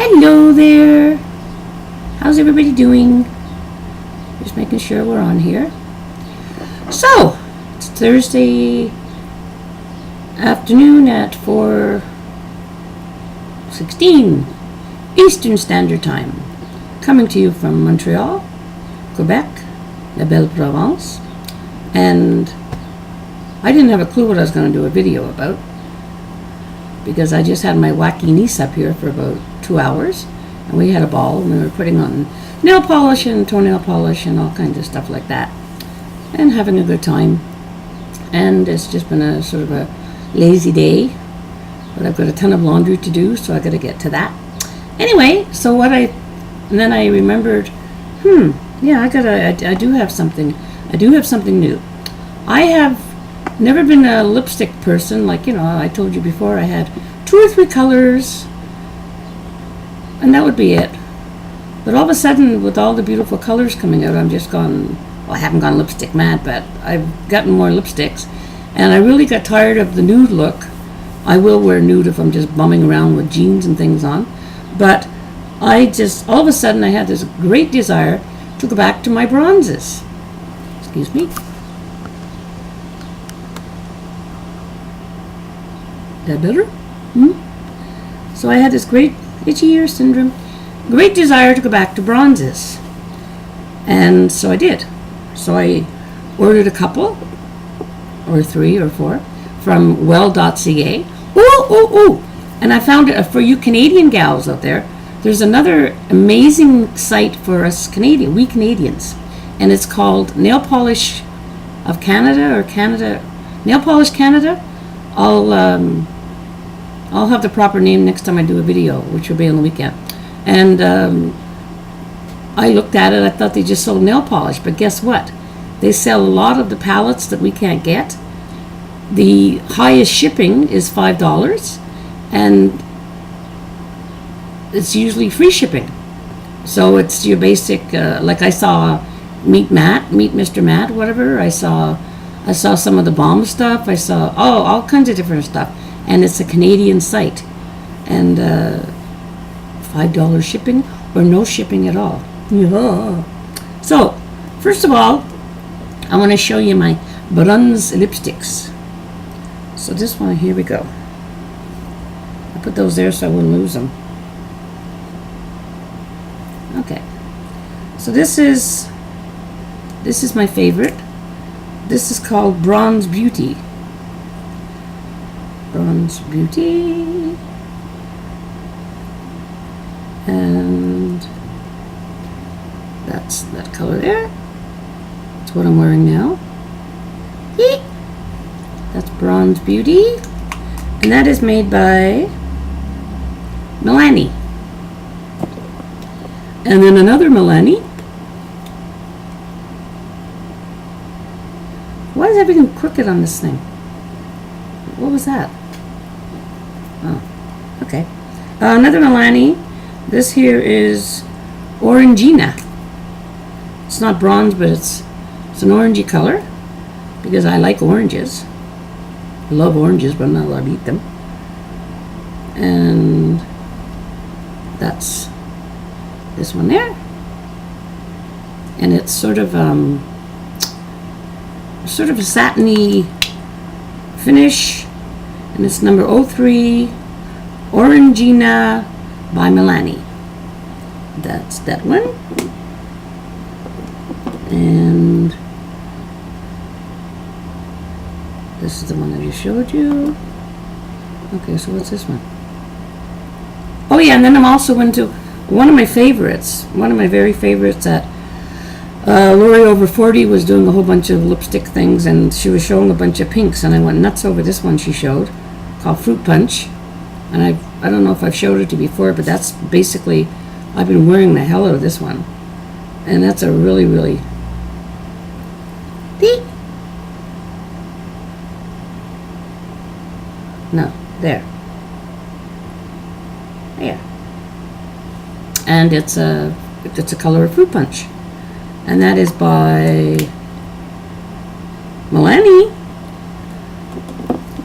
Hello there. How's everybody doing? Just making sure we're on here. So, it's Thursday afternoon at 4:16 Eastern Standard Time. Coming to you from Montreal, Quebec, La Belle Provence. And I didn't have a clue what I was going to do a video about, because I just had my wacky niece up here for about 2 hours, and we had a ball, and we were putting on nail polish and toenail polish and all kinds of stuff like that, and having a good time. And it's just been a sort of a lazy day, but I've got a ton of laundry to do, so I got to get to that. Anyway, and then I remembered, yeah, I do have something new. I have never been a lipstick person. Like, I told you before, I had 2 or 3 colors, and that would be it. But all of a sudden, with all the beautiful colors coming out, I'm just gone, well, I haven't gone lipstick mad, but I've gotten more lipsticks, and I really got tired of the nude look. I will wear nude if I'm just bumming around with jeans and things on, but all of a sudden, I had this great desire to go back to my bronzes. Excuse me. That better? So I had this great itchy ear syndrome, great desire to go back to bronzes. And so I did. So I ordered a couple, or 3 or 4, from well.ca. Ooh! And I found it for you Canadian gals out there. There's another amazing site for us we Canadians. And it's called Nail Polish of Canada, or Nail Polish Canada. I'll have the proper name next time I do a video, which will be on the weekend. And I looked at it, I thought they just sold nail polish, but guess what? They sell a lot of the palettes that we can't get. The highest shipping is $5, and it's usually free shipping. So it's your basic, like I saw Meet Mr. Matt, whatever. I saw some of the Balm stuff. I saw all kinds of different stuff, and it's a Canadian site, and $5 shipping or no shipping at all. Yeah. So first of all, I want to show you my bronze lipsticks. So this one, here we go. I put those there so I wouldn't lose them. Okay. So this is my favorite. This is called Bronze Beauty. Bronze Beauty. And that's that color there. That's what I'm wearing now. Eek. That's Bronze Beauty. And that is made by Milani. And then another Milani. Why is everything crooked on this thing? What was that? Oh, okay. Another Milani. This here is Orangina. It's not bronze, but it's an orangey color, because I like oranges. I love oranges, but I'm not allowed to eat them. And that's this one there. And it's sort of a satiny finish, and it's number 03 Orangina by Milani. That's that one. And this is the one that I just showed you. Okay, so what's this one? Oh yeah, and then I'm also into one of my very favorites that Lori over 40 was doing a whole bunch of lipstick things, and she was showing a bunch of pinks, and I went nuts over this one she showed, called Fruit Punch. And I don't know if I've showed it to you before, but that's basically, I've been wearing the hell out of this one. And that's a really, really... No, there. And it's a color of Fruit Punch. And that is by Milani.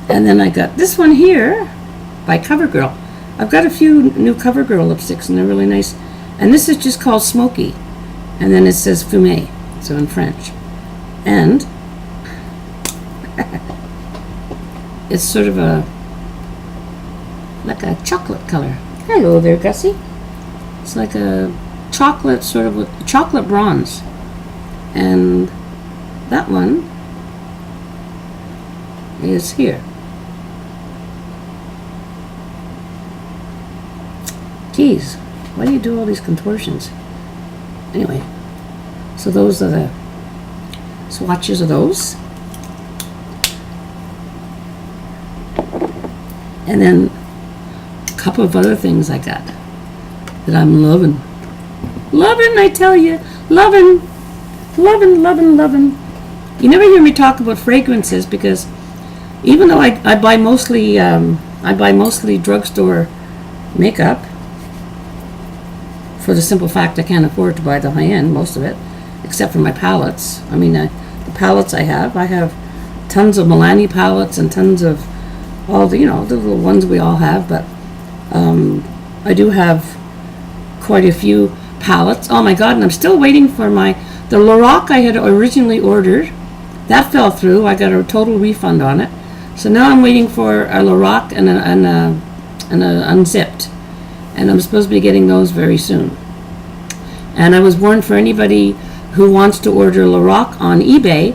And then I got this one here by CoverGirl. I've got a few new CoverGirl lipsticks, and they're really nice. And this is just called Smoky, and then it says Fume, so in French. And it's sort of like a chocolate color. Hello there, Gussie. It's like a chocolate, sort of with chocolate bronze. And that one is here. Geez, why do you do all these contortions? Anyway, so those are the swatches of those. And then a couple of other things I got that I'm loving. Loving, I tell you. Loving. Loving, loving, loving. You never hear me talk about fragrances because even though I buy mostly drugstore makeup, for the simple fact I can't afford to buy the high-end, most of it, except for my palettes. I mean, the palettes I have tons of Milani palettes and tons of all the, the little ones we all have, but I do have quite a few palettes. Oh my God, and I'm still waiting for the Lorac I had originally ordered. That fell through. I got a total refund on it. So now I'm waiting for a Lorac and a unzipped. And I'm supposed to be getting those very soon. And I was warned, for anybody who wants to order Lorac on eBay,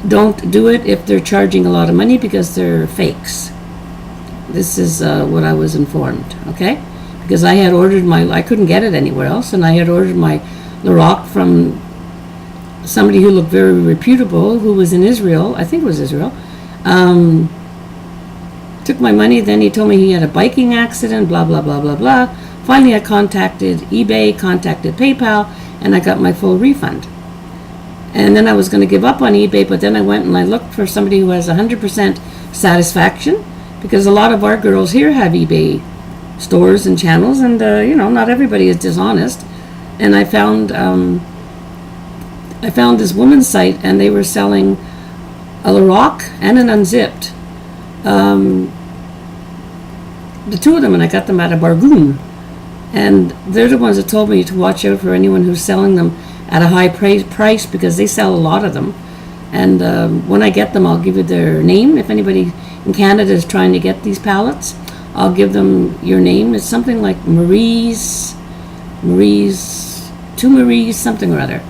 don't do it if they're charging a lot of money because they're fakes. This is what I was informed, okay? Because I had ordered I couldn't get it anywhere else, and I had ordered my Lorac from somebody who looked very reputable, who was in Israel, I think it was Israel. Took my money, then he told me he had a biking accident, blah, blah, blah, blah, blah. Finally, I contacted eBay, contacted PayPal, and I got my full refund. And then I was going to give up on eBay, but then I went and I looked for somebody who has 100% satisfaction, because a lot of our girls here have eBay stores and channels, and, not everybody is dishonest. And I found this woman's site, and they were selling a Lorac and an unzipped. The two of them, and I got them at a bargain. And they're the ones that told me to watch out for anyone who's selling them at a high price because they sell a lot of them. And when I get them, I'll give you their name. If anybody in Canada is trying to get these palettes, I'll give them your name. It's something like Marie's, something or other.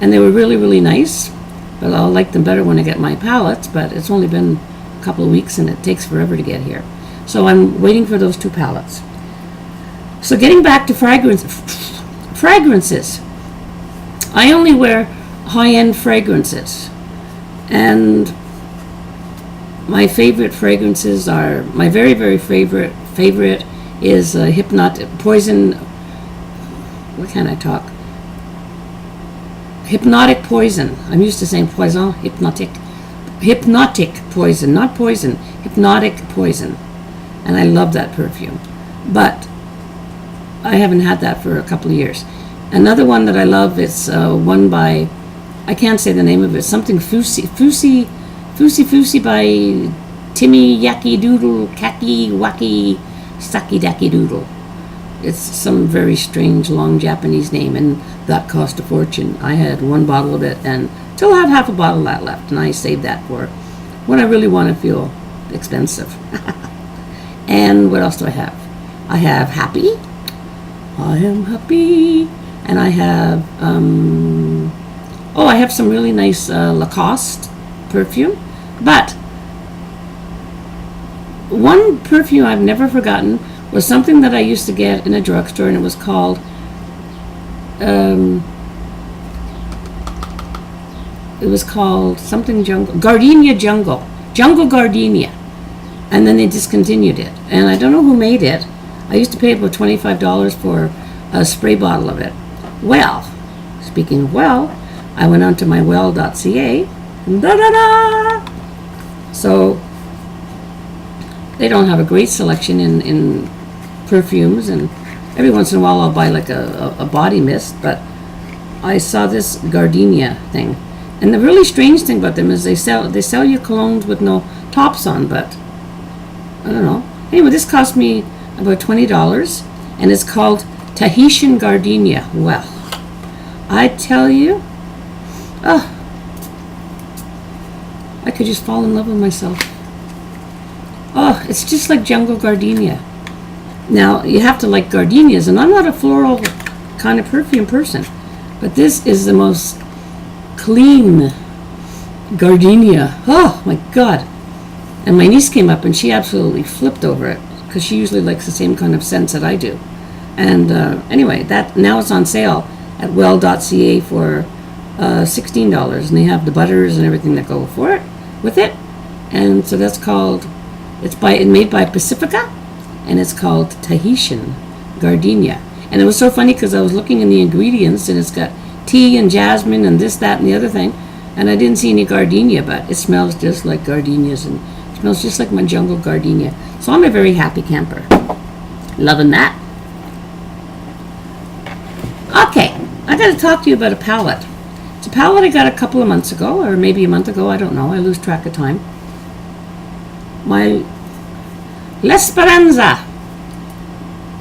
And they were really, really nice. But I'll like them better when I get my palettes. But it's only been a couple of weeks and it takes forever to get here. So I'm waiting for those two palettes. So getting back to fragrances. I only wear high-end fragrances. And my favorite fragrances are, my very, very favorite is Poison, what can I talk? Hypnotic Poison. I'm used to saying poison, hypnotic. Hypnotic Poison, not poison, Hypnotic Poison. And I love that perfume. But I haven't had that for a couple of years. Another one that I love is one by, I can't say the name of it, something Fusi by Timmy Yaki Doodle Kaki Waki Saki Daki Doodle. It's some very strange long Japanese name, and that cost a fortune. I had one bottle of it and still have half a bottle of that left, and I saved that for when I really want to feel expensive. And what else do I have? I have Happy. I am happy. And I have, I have some really nice Lacoste perfume. But one perfume I've never forgotten was something that I used to get in a drugstore, and it was called, something Jungle, Gardenia Jungle Gardenia. And then they discontinued it. And I don't know who made it. I used to pay about $25 for a spray bottle of it. Well, speaking of well, I went on to my well.ca. Da-da-da! So, they don't have a great selection in perfumes, and every once in a while I'll buy like a body mist, but I saw this Gardenia thing. And the really strange thing about them is they sell you colognes with no tops on, but I don't know. Anyway, this cost me about $20, and it's called Tahitian Gardenia. Well, I tell you, oh, I could just fall in love with myself. Oh, it's just like jungle gardenia. Now, you have to like gardenias, and I'm not a floral kind of perfume person, but this is the most clean gardenia. Oh, my God. And my niece came up, and she absolutely flipped over it, because she usually likes the same kind of scents that I do. And anyway, that now it's on sale at well.ca for $16, and they have the butters and everything that go for it with it. And so that's called, it's made by Pacifica, and it's called Tahitian Gardenia. And it was so funny because I was looking in the ingredients, and it's got tea and jasmine and this, that, and the other thing, and I didn't see any gardenia, but it smells just like gardenias, and it smells just like my jungle gardenia. So I'm a very happy camper. Loving that. Okay, I got to talk to you about a palette. It's a palette I got a couple of months ago, or maybe a month ago, I don't know. I lose track of time. My L'Esperanza.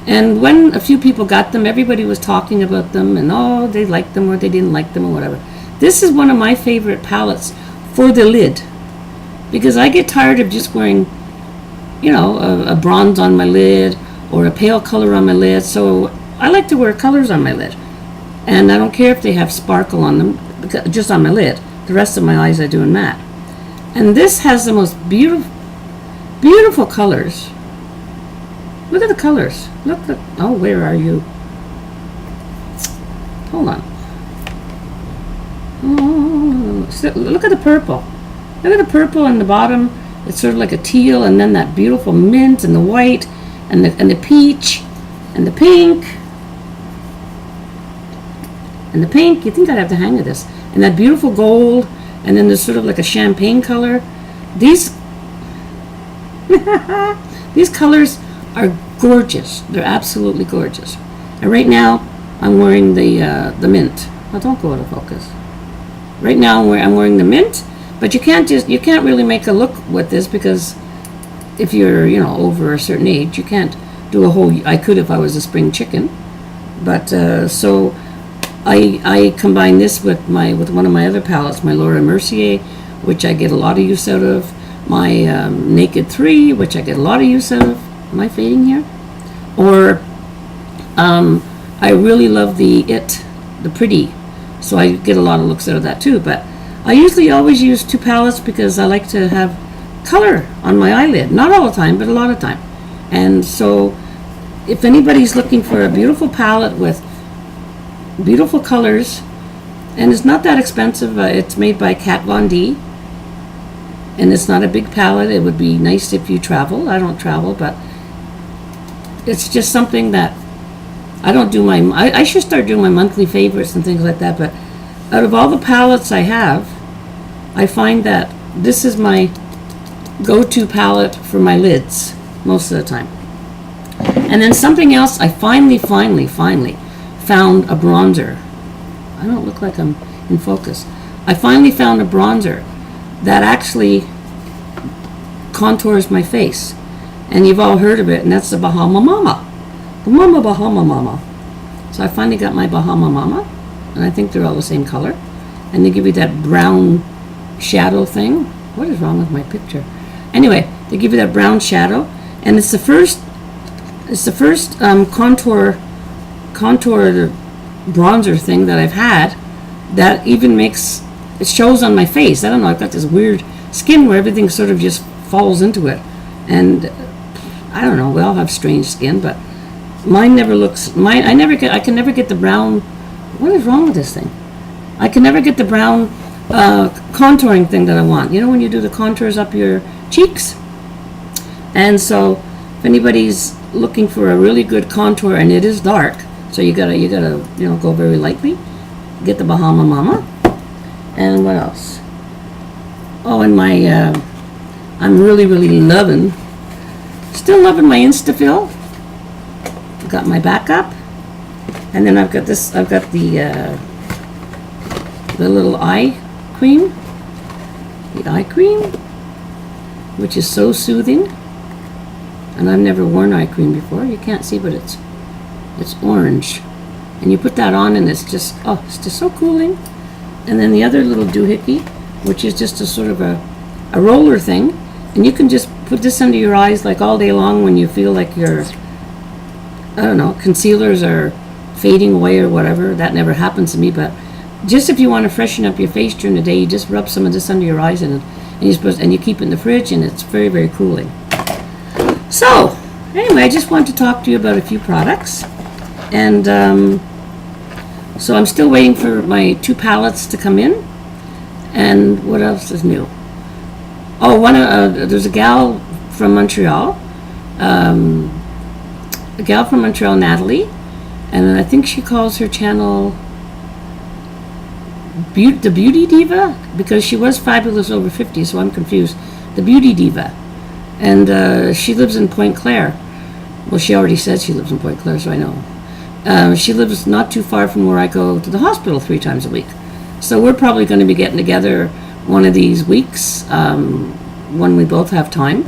And when a few people got them, everybody was talking about them, and oh, they liked them or they didn't like them or whatever. This is one of my favorite palettes for the lid, because I get tired of just wearing, you know, a bronze on my lid or a pale color on my lid. So I like to wear colors on my lid, and I don't care if they have sparkle on them, because, just on my lid. The rest of my eyes I do in matte. And this has the most beautiful colors. Look at the colors. Look at, oh, where are you? Hold on. Oh, look at the purple. Look at the purple on the bottom. It's sort of like a teal, and then that beautiful mint and the white and the peach and the pink. And the pink, you think I'd have to hang of this. And that beautiful gold, and then there's sort of like a champagne color. These these colors are gorgeous. They're absolutely gorgeous. And right now, I'm wearing the mint. Oh, don't go out of focus. Right now, I'm wearing the mint, but you can't really make a look with this, because if you're, you know, over a certain age, you can't do a whole. I could if I was a spring chicken, but so I combine this with one of my other palettes, my Laura Mercier, which I get a lot of use out of. My Naked 3, which I get a lot of use out of. Am I fading here? Or I really love the Pretty, so I get a lot of looks out of that too. But I usually always use two palettes, because I like to have color on my eyelid. Not all the time, but a lot of time. And so if anybody's looking for a beautiful palette with beautiful colors, and it's not that expensive, it's made by Kat Von D, and it's not a big palette. It would be nice if you travel. I don't travel, but it's just something that I don't do I should start doing my monthly favorites and things like that. But out of all the palettes I have, I find that this is my go-to palette for my lids most of the time. And then something else, I finally found a bronzer. I don't look like I'm in focus. I finally found a bronzer that actually contours my face. And you've all heard of it, and that's the Bahama Mama. The Bahama Mama. So I finally got my Bahama Mama, and I think they're all the same color. And they give you that brown shadow thing. What is wrong with my picture? Anyway, they give you that brown shadow, and it's the first contour bronzer thing that I've had that even makes it shows on my face. I don't know, I've got this weird skin where everything sort of just falls into it, and I don't know, we all have strange skin, but mine never looks, I can never get the brown. What is wrong with this thing? I can never get the brown contouring thing that I want. You know, when you do the contours up your cheeks? And so if anybody's looking for a really good contour, and it is dark, so you gotta go very lightly, get the Bahama Mama. And what else? Oh, and my I'm really still loving my Instafill. I've got my backup, and then I've got the little eye cream, which is so soothing. and I've never worn eye cream before. You can't see, but it's orange. And you put that on and it's just so cooling. And then the other little doohickey, which is just a sort of a roller thing. And you can just put this under your eyes like all day long when you feel like your, I don't know, concealers are fading away or whatever. That never happens to me, but just if you want to freshen up your face during the day, you just rub some of this under your eyes and you keep it in the fridge, and it's very, very cooling. So, anyway, I just want to talk to you about a few products. And so I'm still waiting for my 2 palettes to come in. And what else is new? Oh, there's a gal from Montreal, Natalie, and I think she calls her channel the Beauty Diva, because she was Fabulous Over 50, so I'm confused. The Beauty Diva. And she lives in Pointe Claire. Well, she already said she lives in Pointe Claire, so I know. She lives not too far from where I go to the hospital 3 times a week. So we're probably going to be getting together one of these weeks when we both have time.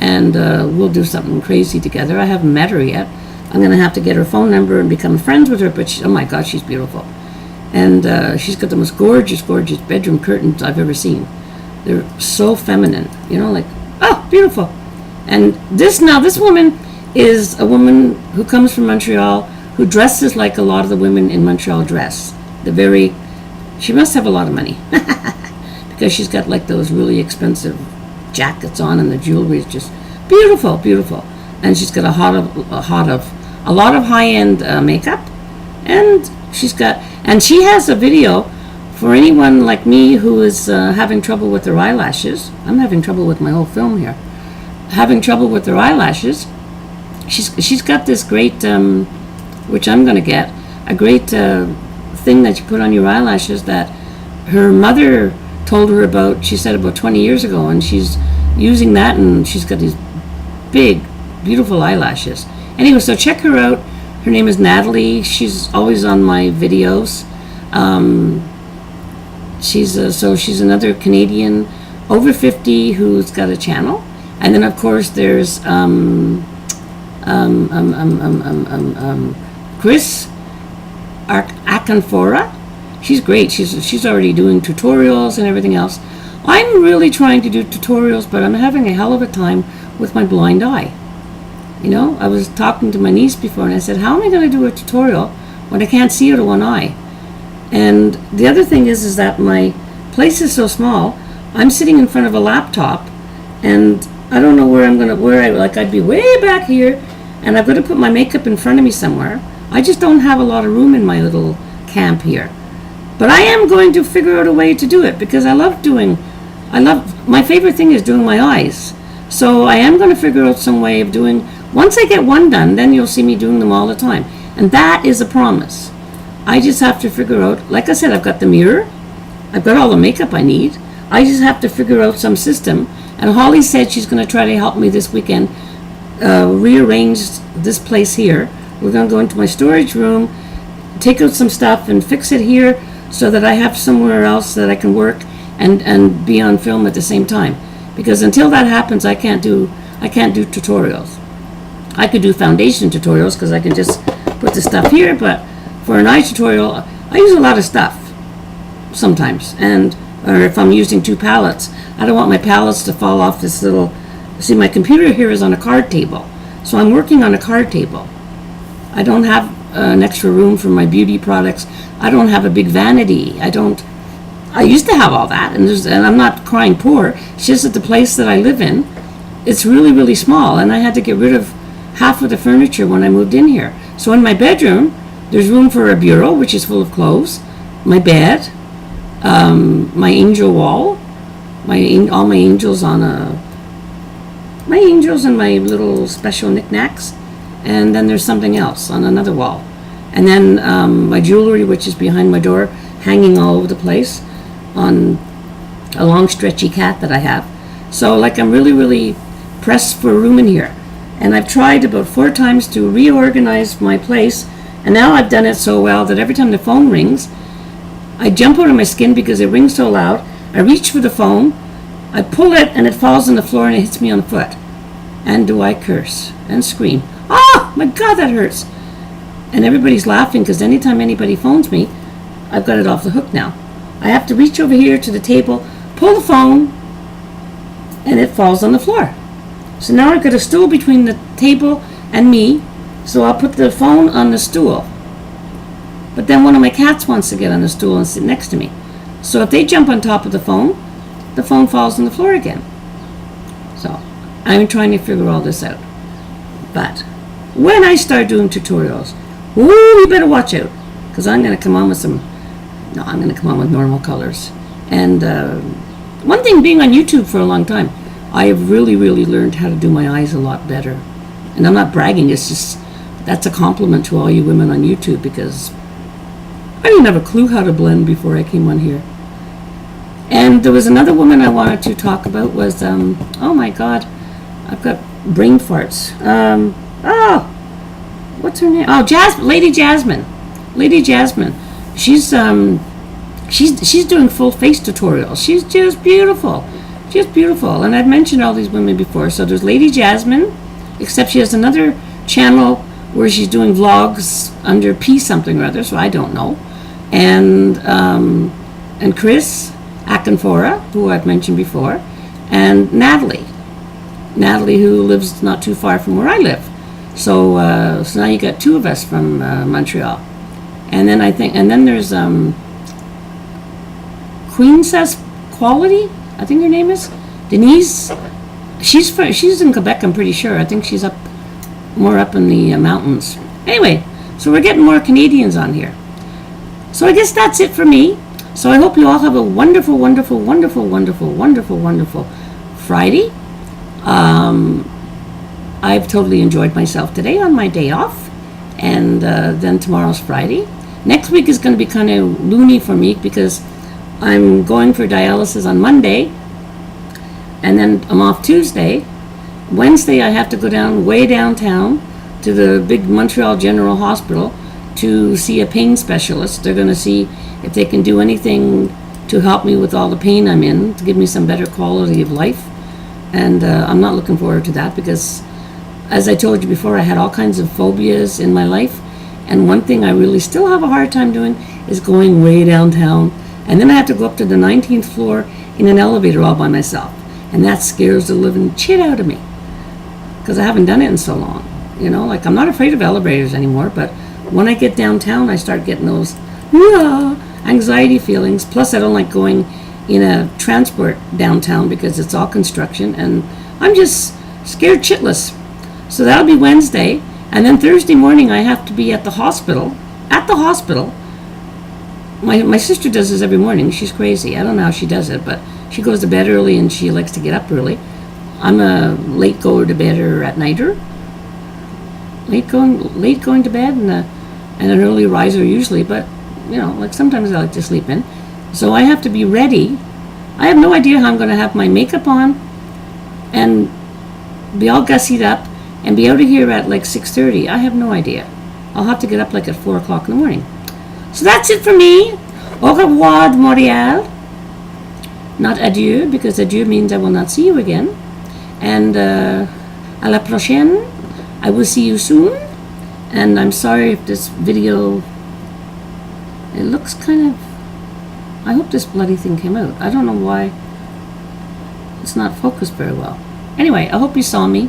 And we'll do something crazy together. I haven't met her yet. I'm going to have to get her phone number and become friends with her, but oh my God, she's beautiful. And she's got the most gorgeous, gorgeous bedroom curtains I've ever seen. They're so feminine, like, oh, beautiful. And this woman is a woman who comes from Montreal, who dresses like a lot of the women in Montreal dress. She must have a lot of money because she's got like those really expensive jackets on, and the jewelry is just beautiful, beautiful. And she's got a lot of high-end makeup, and she has a video for anyone like me who is having trouble with their eyelashes. I'm having trouble with my whole film here. Having trouble with their eyelashes. She's got this great, which I'm going to get, a great thing that you put on your eyelashes that her mother told her about, she said about 20 years ago, and she's using that, and she's got these big, beautiful eyelashes. Anyway, so check her out. Her name is Natalie. She's always on my videos. She's another Canadian over 50 who's got a channel. And then of course there's Chris Acanfora. She's great. She's already doing tutorials and everything else. I'm really trying to do tutorials, but I'm having a hell of a time with my blind eye. I was talking to my niece before, and I said, how am I going to do a tutorial when I can't see out of one eye? And the other thing is that my place is so small. I'm sitting in front of a laptop, and I don't know I'd be way back here, and I've got to put my makeup in front of me somewhere. I just don't have a lot of room in my little camp here. But I am going to figure out a way to do it, because my favorite thing is doing my eyes. So I am going to figure out some way of doing, once I get one done, then you'll see me doing them all the time. And that is a promise. I just have to figure out, like I said, I've got the mirror, I've got all the makeup I need. I just have to figure out some system. And Holly said she's going to try to help me this weekend rearrange this place here. We're going to go into my storage room, take out some stuff and fix it here so that I have somewhere else that I can work and be on film at the same time. Because until that happens, I can't do tutorials. I could do foundation tutorials because I can just put the stuff here, but for an eye tutorial, I use a lot of stuff sometimes. Or if I'm using 2 palettes, I don't want my palettes to fall off this little, see, my computer here is on a card table. So I'm working on a card table. I don't have an extra room for my beauty products. I don't have a big vanity. I used to have all that, and I'm not crying poor. It's just that the place that I live in, it's really, really small, and I had to get rid of half of the furniture when I moved in here. So in my bedroom, there's room for a bureau, which is full of clothes, my bed, my angel wall, all my angels my angels and my little special knickknacks, and then there's something else on another wall. And then my jewelry, which is behind my door, hanging all over the place on a long stretchy cat that I have. So I'm really, really pressed for room in here. And I've tried about 4 times to reorganize my place, and now I've done it so well that every time the phone rings, I jump out of my skin because it rings so loud. I reach for the phone, I pull it, and it falls on the floor and it hits me on the foot. And do I curse and scream? Oh my God, that hurts. And everybody's laughing because anytime anybody phones me, I've got it off the hook now. I have to reach over here to the table, pull the phone, and it falls on the floor. So now I've got a stool between the table and me, so I'll put the phone on the stool. But then one of my cats wants to get on the stool and sit next to me. So if they jump on top of the phone falls on the floor again. So I'm trying to figure all this out. But when I start doing tutorials, you better watch out, because I'm going to come on with I'm going to come on with normal colors. And one thing, being on YouTube for a long time, I have really, really learned how to do my eyes a lot better. And I'm not bragging, it's just, that's a compliment to all you women on YouTube, because I didn't have a clue how to blend before I came on here. And there was another woman I wanted to talk about was, oh my God, I've got brain farts. What's her name? Oh, Lady Jasmine. Lady Jasmine. She's doing full face tutorials. She's just beautiful. Just beautiful. And I've mentioned all these women before. So there's Lady Jasmine, except she has another channel where she's doing vlogs under P something or other, so I don't know. And Chris Akinfora, who I've mentioned before, and Natalie, who lives not too far from where I live. So now you got two of us from Montreal. And then there's Queen Says Quality, I think her name is Denise. She's in Quebec, I'm pretty sure. I think she's more up in the mountains. Anyway, so we're getting more Canadians on here. So I guess that's it for me. So I hope you all have a wonderful, wonderful, wonderful, wonderful, wonderful, wonderful Friday. I've totally enjoyed myself today on my day off. And then tomorrow's Friday. Next week is going to be kind of loony for me because I'm going for dialysis on Monday. And then I'm off Tuesday. Wednesday I have to go way downtown to the big Montreal General Hospital to see a pain specialist. They're going to see if they can do anything to help me with all the pain I'm in, to give me some better quality of life. And I'm not looking forward to that because, as I told you before, I had all kinds of phobias in my life. And one thing I really still have a hard time doing is going way downtown. And then I have to go up to the 19th floor in an elevator all by myself. And that scares the living shit out of me because I haven't done it in so long. You know, like I'm not afraid of elevators anymore, but when I get downtown, I start getting those anxiety feelings. Plus, I don't like going in a transport downtown because it's all construction, and I'm just scared shitless. So that'll be Wednesday, and then Thursday morning I have to be at the hospital. My sister does this every morning. She's crazy. I don't know how she does it, but she goes to bed early and she likes to get up early. I'm a late goer to bed or at nighter. Late going to bed and an early riser usually, but you know, like sometimes I like to sleep in. So I have to be ready. I have no idea how I'm going to have my makeup on and be all gussied up and be out of here at like 6:30. I have no idea. I'll have to get up like at 4 o'clock in the morning. So that's it for me. Au revoir, Montréal. Not adieu, because adieu means I will not see you again. And à la prochaine. I will see you soon. And I'm sorry if this video, it looks kind of, I hope this bloody thing came out. I don't know why it's not focused very well. Anyway, I hope you saw me.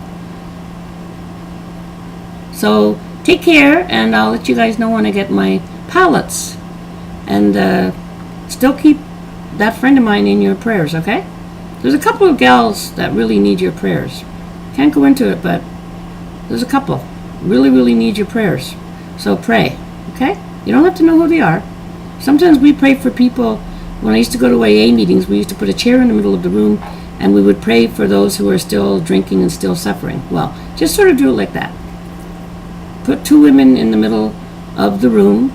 So take care, and I'll let you guys know when I get my palettes. And still keep that friend of mine in your prayers, okay? There's a couple of gals that really need your prayers. Can't go into it, but there's a couple really, really need your prayers. So pray, okay? You don't have to know who they are. Sometimes we pray for people. When I used to go to AA meetings, we used to put a chair in the middle of the room and we would pray for those who are still drinking and still suffering. Well, just sort of do it like that. Put two women in the middle of the room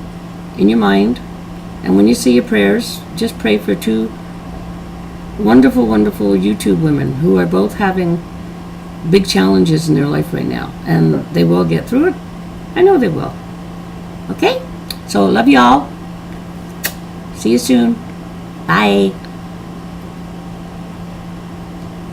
in your mind, and when you say your prayers, just pray for two wonderful, wonderful YouTube women who are both having big challenges in their life right now, and they will get through it. I know they will. Okay? So love y'all. See you soon. Bye.